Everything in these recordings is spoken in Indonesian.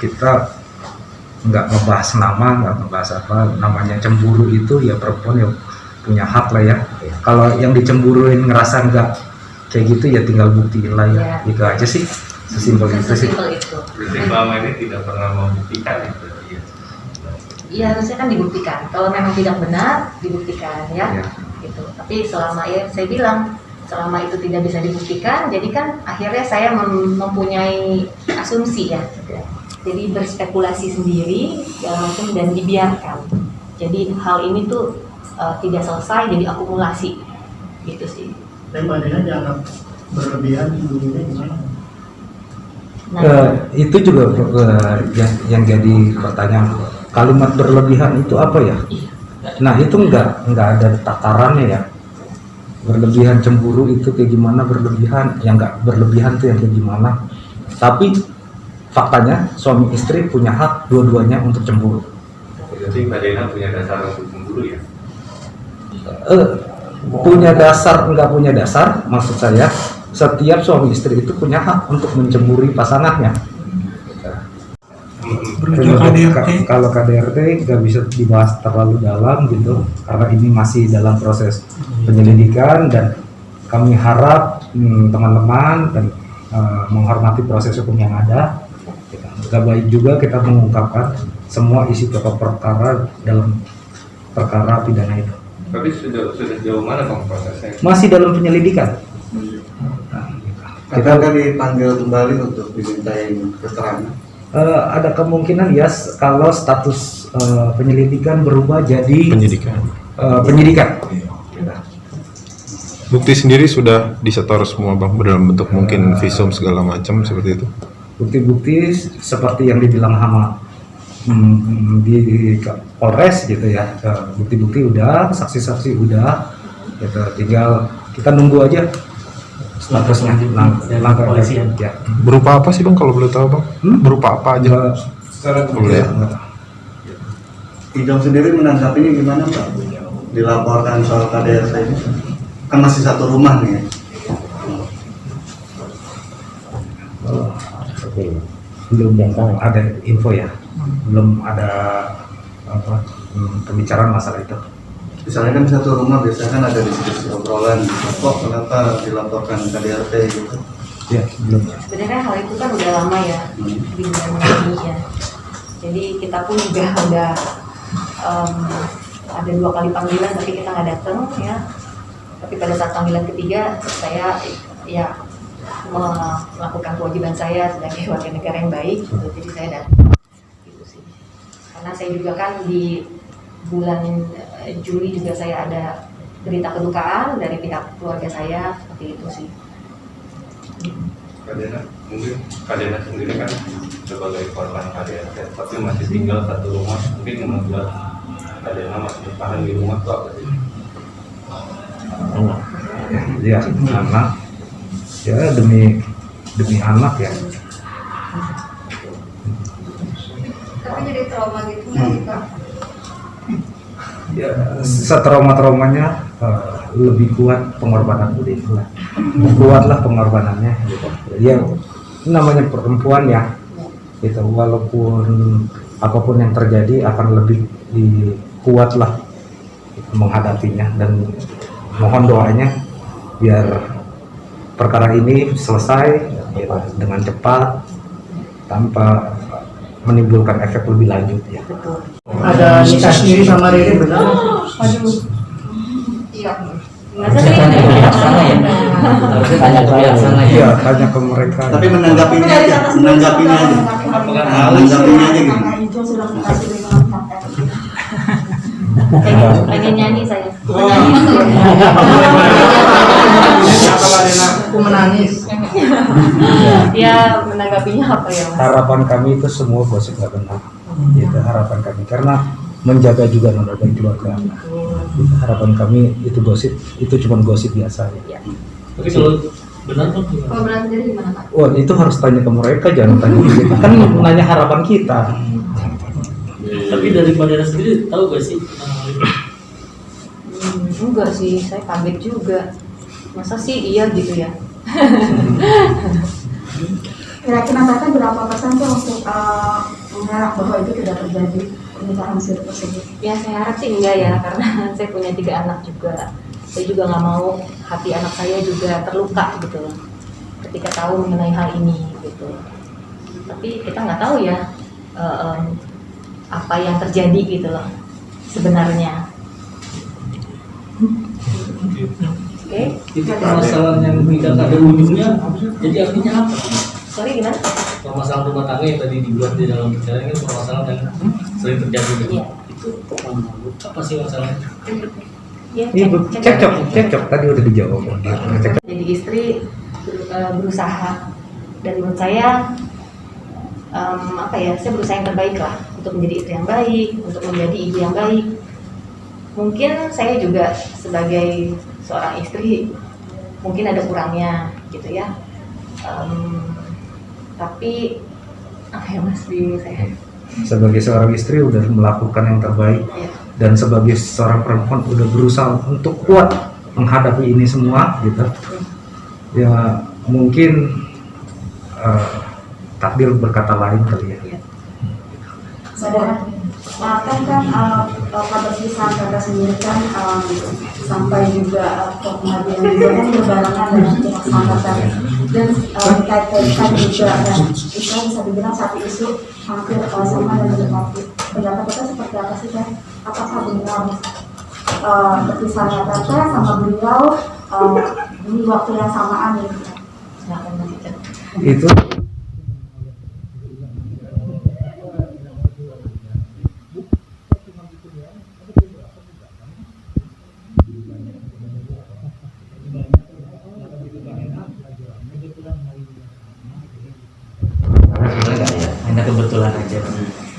kita nggak ngebahas nama, nggak ngebahas apa namanya cemburu itu ya perempuan ya punya hak lah ya. Kalau yang dicemburuin ngerasa nggak kayak gitu ya tinggal buktiin lah ya. Itu aja sih, sesimpel itu sih. Jadi selama ini tidak pernah membuktikan itu. Iya, harusnya kan dibuktikan. Kalau memang tidak benar, dibuktikan ya. Gitu. Tapi selama ya saya bilang selama itu tidak bisa dibuktikan, jadi kan akhirnya saya mempunyai asumsi ya. Jadi berspekulasi sendiri dan dibiarkan. Jadi hal ini tuh tidak selesai, jadi akumulasi gitu sih. Tapi padahal dianggap berlebihan dulunya gimana? Itu juga yang jadi pertanyaan, kalimat berlebihan itu apa ya? Nah itu nggak ada takarannya ya. Berlebihan cemburu itu kayak gimana, berlebihan yang nggak berlebihan tuh yang kayak gimana. Tapi faktanya suami istri punya hak dua-duanya untuk cemburu. Jadi Mbak Dena punya dasar untuk cemburu ya? Punya dasar nggak punya dasar, maksud saya setiap suami istri itu punya hak untuk mencemburi pasangannya. Kalau KDRT nggak bisa dibahas terlalu dalam gitu, karena ini masih dalam proses penyelidikan dan kami harap teman-teman dan menghormati proses hukum yang ada. Gak baik juga kita mengungkapkan semua isi pokok perkara dalam perkara pidana itu. Tapi sudah jauh mana Bang prosesnya? Masih dalam penyelidikan. Kita akan dipanggil kembali untuk dimintai keterangan. Ada kemungkinan ya kalau status penyelidikan berubah jadi penyidikan. Bukti sendiri sudah disetor semua Bang, dalam bentuk mungkin visum segala macam seperti itu. Bukti-bukti seperti yang dibilang sama di Polres gitu ya, bukti-bukti udah, saksi-saksi udah, gitu. Tinggal kita nunggu aja statusnya, langkah polisian. Ya. Berupa apa sih Bang kalau boleh tahu Bang? Berupa apa aja? Boleh. Ijom sendiri menanggapinya gimana Pak? Dilaporkan soal KDRT ini, kan masih satu rumah nih ya? Belum ada info ya, belum ada pembicaraan masalah itu. Misalnya kan satu rumah biasanya kan ada diskusi obrolan, kok kenapa dilaporkan KDRT gitu? Ya, belum. Sebenarnya hal itu kan udah lama ya di bulan Mei ya. Jadi kita pun juga udah ada 2 kali panggilan tapi kita nggak datang ya. Tapi pada saat panggilan ketiga saya ya melakukan kewajiban saya sebagai warga negara yang baik, gitu. Jadi saya datang gitu sih. Karena saya juga kan di bulan Juli juga saya ada berita kedukaan dari pihak keluarga saya, seperti itu sih. Mungkin Kadena sendiri kan sebagai korban KDRT, tapi masih tinggal satu rumah, mungkin membuat Kadena masih bertahan di rumah tuh apa sih? Ya, anak ya demi anak ya. Tapi jadi trauma gitu nggak sih Pak? Ya, setrauma-traumanya lebih kuat pengorbanan beliau lah. Kuatlah pengorbanannya gitu. Ya namanya perempuan ya gitu, walaupun apapun yang terjadi akan lebih kuatlah menghadapinya, dan mohon doanya biar perkara ini selesai ya, dengan cepat tanpa menimbulkan efek lebih lanjut ya. Betul. Ada nikah sendiri sama Riri benar? Aduh. Iya. Masa sih ya? Tanya ke yang sana ya. Iya, tanya ke mereka. Tapi menanggapinya aja gimana? Pengen nyanyi saya. Aku menangis. Ya menanggapinya apa ya Mas? Harapan kami itu semua gosip nggak benar. Itu harapan kami karena menjaga juga nama baik keluarga. Itu harapan kami, itu gosip, itu cuma gosip biasa ya. Tapi kalau benar kan? Kalau benar sendiri gimana Pak? Wah, itu harus tanya ke mereka, jangan tanya ke kita. Kan nanya harapan kita. Tapi dari Kadena sendiri tahu gak sih? Enggak sih, saya kaget juga. Masa sih iya gitu ya? Kira-kira Tata berapa persen tuh untuk mengharap bahwa itu tidak terjadi pernikahan siri tersebut? Ya saya harap sih enggak ya, karena saya punya 3 anak juga. Saya juga nggak mau hati anak saya juga terluka gitu loh ketika tahu mengenai hal ini gitu. Tapi kita nggak tahu ya apa yang terjadi gitu loh sebenarnya. Oke. Itu permasalahan yang tidak ada ujungnya, jadi artinya apa? Sorry gimana? Permasalahan rumah tangga yang tadi dibuat di dalam bicara ini permasalahan yang sering terjadi gitu. Iya. Itu apa sih masalahnya? Ya, Ibu cekcok tadi udah dijawab. Cekcok. Jadi istri berusaha, dan menurut saya saya berusaha yang terbaik lah untuk menjadi istri yang baik, untuk menjadi ibu yang baik. Mungkin saya juga sebagai seorang istri mungkin ada kurangnya gitu ya. Tapi apa ya Mas bingung saya. Sebagai seorang istri udah melakukan yang terbaik, Ya. dan sebagai seorang perempuan udah berusaha untuk kuat menghadapi ini semua gitu. Ya mungkin takdir berkata lain kali ya. Ya. Saudara, kan pada perpisahan Tata sendiri kan sampai juga ke pengadilan juga kan berbarengan dengan pihak tadi, dan dikait-kaitkan juga, dan itu bisa dibilang satu isu hampir sama dan mendekati. Pendapat Tata seperti apa sih kan? Apakah benar perpisahannya Tata sama beliau di waktu yang samaan gitu? Silakan Mas Ican. Itu hanya kebetulan aja,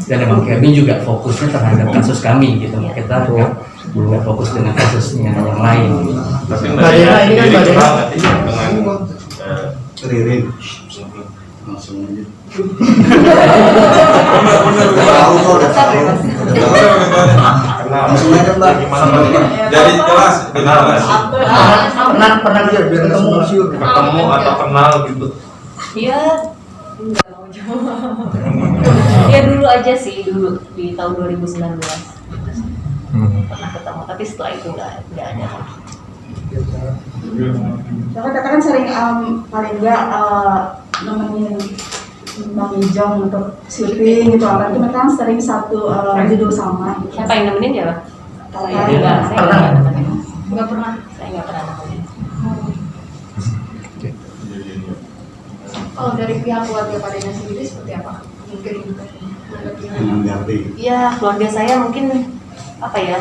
dan emang kami juga fokusnya terhadap kasus kami gitu, kita nggak fokus dengan kasusnya yang lain. Tapi Mbak Dena, ini kan Mbak Dena. kenal nggak sih dengan Ririn langsung aja. Tahu kok, udah tahu. kenal Langsung aja Mbak. dari kelas kenal nggak sih? Pernah dia biar ketemu siur. Ketemu atau kenal gitu? Iya, enggak mau jawab. Ya dulu aja sih, dulu di tahun 2019 pernah ketemu, tapi setelah itu nggak ada. Karena Tata kan sering paling nggak nemenin Bang Ijong untuk syuting gitu, apalagi mereka kan sering satu judul sama gitu. Siapa yang nemenin ya, Bang? Tata. Saya enggak, saya Pernah. nggak nemenin. Nggak pernah. Saya nggak pernah nemenin. Kalau dari pihak keluarga Pak Dena sendiri seperti apa? Mungkin Mengerti. Ya, keluarga saya mungkin apa ya?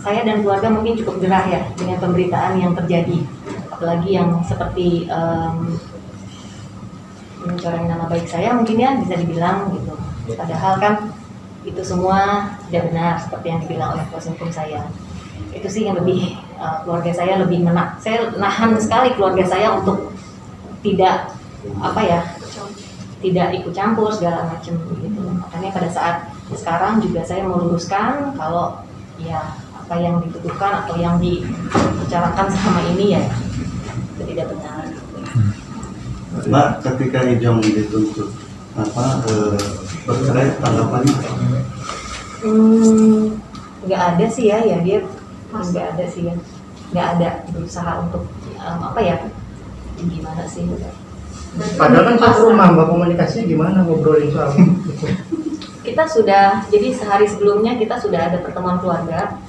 Saya dan keluarga mungkin cukup gerah ya dengan pemberitaan yang terjadi, apalagi yang seperti mencoreng nama baik saya mungkin ya bisa dibilang gitu. Padahal kan itu semua tidak benar seperti yang dibilang oleh kuasa hukum saya. Itu sih yang lebih keluarga saya lebih saya nahan sekali keluarga saya untuk tidak tidak ikut campur segala macam gitu. Makanya pada saat sekarang juga saya meluruskan kalau ya apa yang dituduhkan atau yang dibicarakan selama ini ya itu tidak benar. Mbak, ketika Ijong dituntut bercerai, tanggapannya apa? Nggak ada sih ya dia nggak ada sih ya, nggak ada berusaha untuk gimana sih. Padahal kan satu rumah, Mbak, komunikasinya gimana ngobrolin soal itu? Kita sudah, jadi sehari sebelumnya kita sudah ada pertemuan keluarga.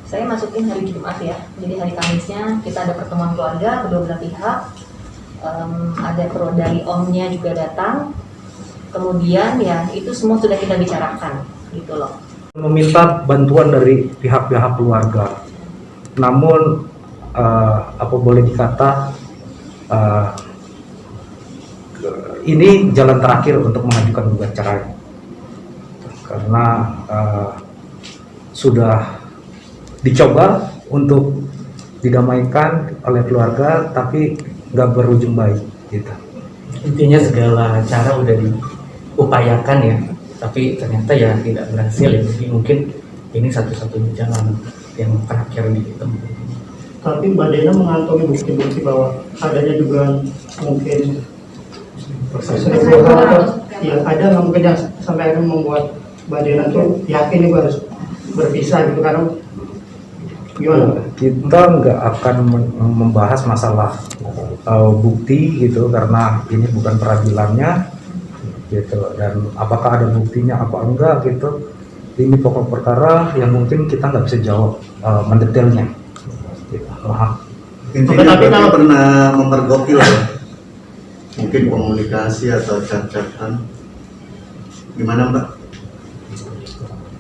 Saya masukin hari Jumat ya, jadi hari Kamisnya kita ada pertemuan keluarga kedua belah pihak. Ada dari omnya juga datang. Kemudian ya itu semua sudah kita bicarakan gitu loh. meminta bantuan dari pihak-pihak keluarga. Namun apa boleh dikata ini jalan terakhir untuk mengajukan gugat cerai, karena sudah dicoba untuk didamaikan oleh keluarga tapi nggak berujung baik gitu. Intinya segala cara udah diupayakan ya, tapi ternyata ya tidak berhasil ya. Jadi mungkin ini satu-satunya jalan yang terakhir ditempuh. Tapi Mbak Dena mengantongi bukti-bukti bahwa adanya dugaan mungkin proses hukum. Ya ada nggak mungkin yang sampai akhirnya membuat Mbak Dena tuh yakin nih gue harus berpisah gitu karena gimana? Kita nggak akan membahas masalah bukti gitu karena ini bukan peradilannya gitu, dan apakah ada buktinya apa enggak gitu, ini pokok perkara yang mungkin kita nggak bisa jawab mendetailnya gitu. Maaf. Intinya berarti pernah memergoki lah ya? Mungkin komunikasi atau chat-chatan gimana Mbak?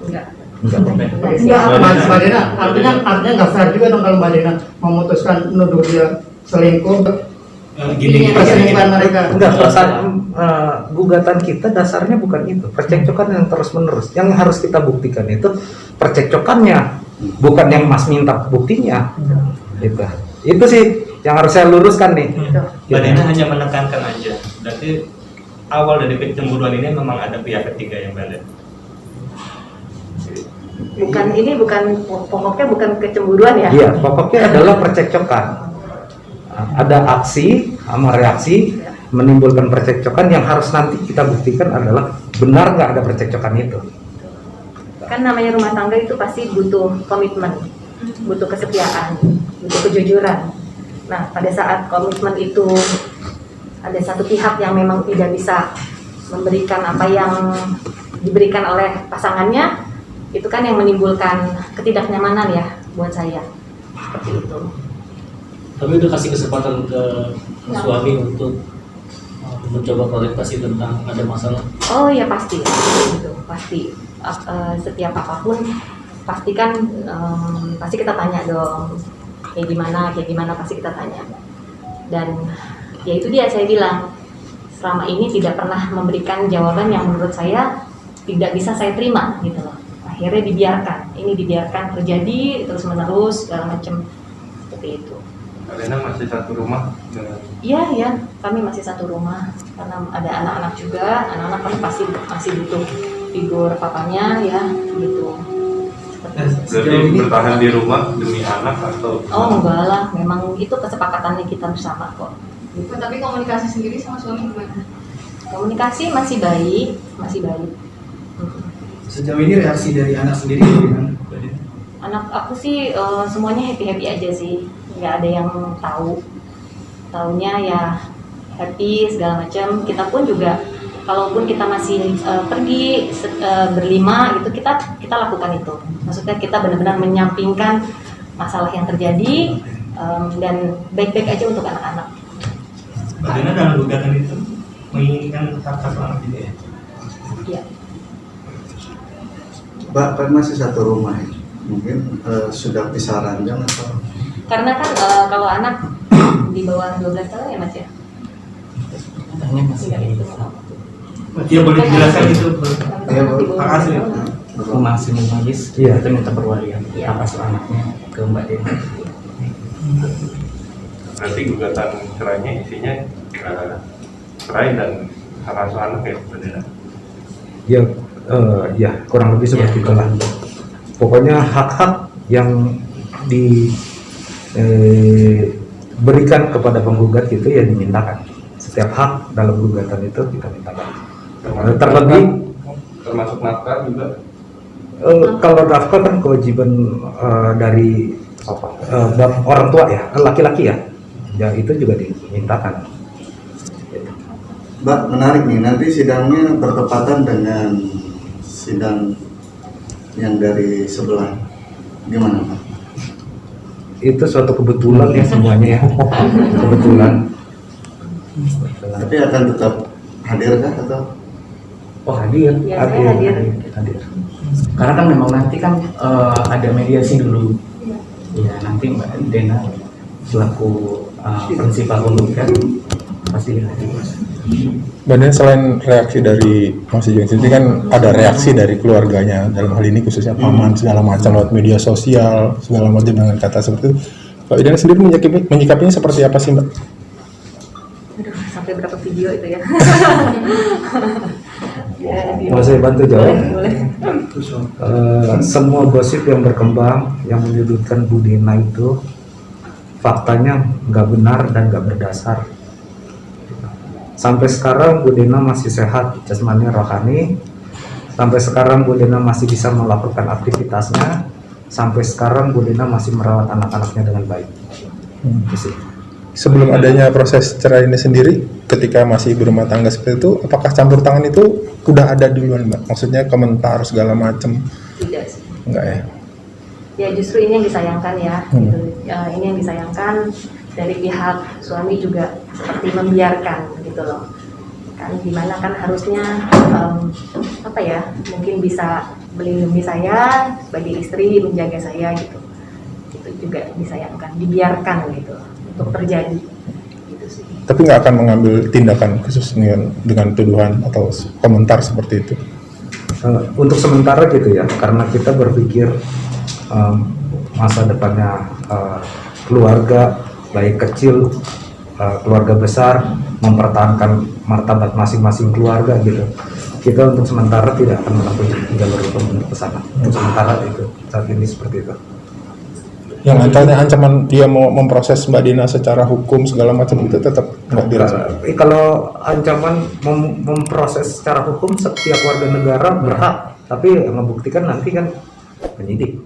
Enggak. Mbak Dena artinya nggak fair juga dong kalau Mbak Dena memutuskan nuduh dia selingkuh. Perselingkuhan mereka. Enggak, perasaan gugatan kita dasarnya bukan itu, percekcokan yang terus menerus. Yang harus kita buktikan itu percekcokannya, bukan yang Mas minta buktinya. Gitu. Itu sih yang harus saya luruskan nih. Mbak Dena hanya menekankan aja. Berarti awal dari kecemburuan ini memang ada pihak ketiga yang balik. Bukan pokoknya bukan kecemburuan ya. Iya, pokoknya adalah percekcokan. Ada aksi sama reaksi menimbulkan percekcokan yang harus nanti kita buktikan adalah benar nggak ada percekcokan itu. Kan namanya rumah tangga itu pasti butuh komitmen, butuh kesetiaan, butuh kejujuran. Nah, pada saat komitmen itu ada satu pihak yang memang tidak bisa memberikan apa yang diberikan oleh pasangannya, itu kan yang menimbulkan ketidaknyamanan ya buat saya. Seperti itu. Tapi udah kasih kesempatan ke suami untuk mencoba klarifikasi tentang ada masalah. Oh ya pasti, gitu. Pasti. Setiap apapun pasti kan pasti kita tanya dong, kayak gimana pasti kita tanya. Dan ya itu dia saya bilang selama ini tidak pernah memberikan jawaban yang menurut saya tidak bisa saya terima gitu loh. Akhirnya dibiarkan terjadi terus menerus segala macam seperti itu. Kalian masih satu rumah dengan? Iya, kami masih satu rumah karena ada anak-anak juga. Anak-anak kan pasti masih butuh figur papanya ya, gitu. Berarti bertahan di rumah demi anak atau? Oh enggak lah, memang itu kesepakatannya kita bersama kok. Gitu. Tapi komunikasi sendiri sama suami gimana? Komunikasi masih baik. Sejauh ini reaksi dari anak sendiri gimana? Anak aku sih semuanya happy aja sih. Nggak ada yang taunya ya happy segala macam. Kita pun juga kalaupun kita masih pergi berlima gitu kita lakukan itu. Maksudnya kita benar-benar menyampingkan masalah yang terjadi dan baik-baik aja untuk anak-anak. Bagaimana dalam gugatan itu menginginkan hak anak juga ya? Iya. Mbak kan masih satu rumah ya? Mungkin sudah pisah ranjang atau? Karena kan kalau anak di bawah 12 tahun ya Mas ya? Katanya masih itu. Dia boleh dijelaskan itu. Iya, Bu. Makasih. masih menangis, kita minta perwalian atas anaknya ke Mbak Dena. Nanti gugatan cerainya isinya cerai dan hak asuh anak ya, benar? Ya kurang lebih seperti itulah. Pokoknya hak-hak yang diberikan kepada penggugat itu ya dimintakan. Setiap hak dalam gugatan itu kita mintakan. Terlebih termasuk nafkah juga. Kalau nafkah kan kewajiban dari orang tua ya, laki-laki ya. Ya itu juga dimintakan. Mbak, menarik nih, nanti sidangnya bertepatan dengan sidang yang dari sebelah. Gimana Pak? Itu suatu kebetulan ya semuanya ya. Kebetulan. Tapi akan tetap hadir kah atau? Oh hadir. Ya, saya hadir. Karena kan memang nanti kan ada mediasi dulu. Ya nanti Mbak Dena selaku prinsipal penggugat pasti hadir. Dan selain reaksi dari Mas Ijon sendiri kan ada reaksi dari keluarganya, dalam hal ini khususnya paman segala macam lewat media sosial segala macam dengan kata seperti itu. Kalau Idana sendiri menyikapinya seperti apa sih Mbak? Aduh, sampai berapa video itu ya? Mau saya bantu jawab? Boleh. Semua gosip yang berkembang yang menyudutkan Bu Dena itu faktanya nggak benar dan nggak berdasar. Sampai sekarang Bu Dena masih sehat jasmani rohani. Sampai sekarang Bu Dena masih bisa melakukan aktivitasnya. Sampai sekarang Bu Dena masih merawat anak-anaknya dengan baik. Itu sih. Sebelum adanya proses cerai ini sendiri, ketika masih berumah tangga seperti itu, apakah campur tangan itu udah ada duluan, Mbak? Maksudnya komentar segala macam? Tidak sih. Enggak ya? Ya justru ini yang disayangkan ya, gitu. Ini yang disayangkan dari pihak suami juga seperti membiarkan gitu loh. Kan dimana kan harusnya apa ya, mungkin bisa melindungi saya sebagai istri, menjaga saya gitu. Itu juga disayangkan, dibiarkan gitu untuk terjadi gitu sih. Tapi nggak akan mengambil tindakan khusus dengan tuduhan atau komentar seperti itu? Untuk sementara gitu ya, karena kita berpikir masa depannya keluarga, baik kecil, keluarga besar, mempertahankan martabat masing-masing keluarga gitu. Kita untuk sementara tidak akan menempuh jalur hukum untuk ke sana. Untuk sementara itu, saat ini seperti itu. Yang ancaman dia mau memproses Mbak Dina secara hukum segala macam itu tetap nggak dirasa? Kalau ancaman memproses secara hukum, setiap warga negara berhak, tapi yang membuktikan nanti kan penyidik.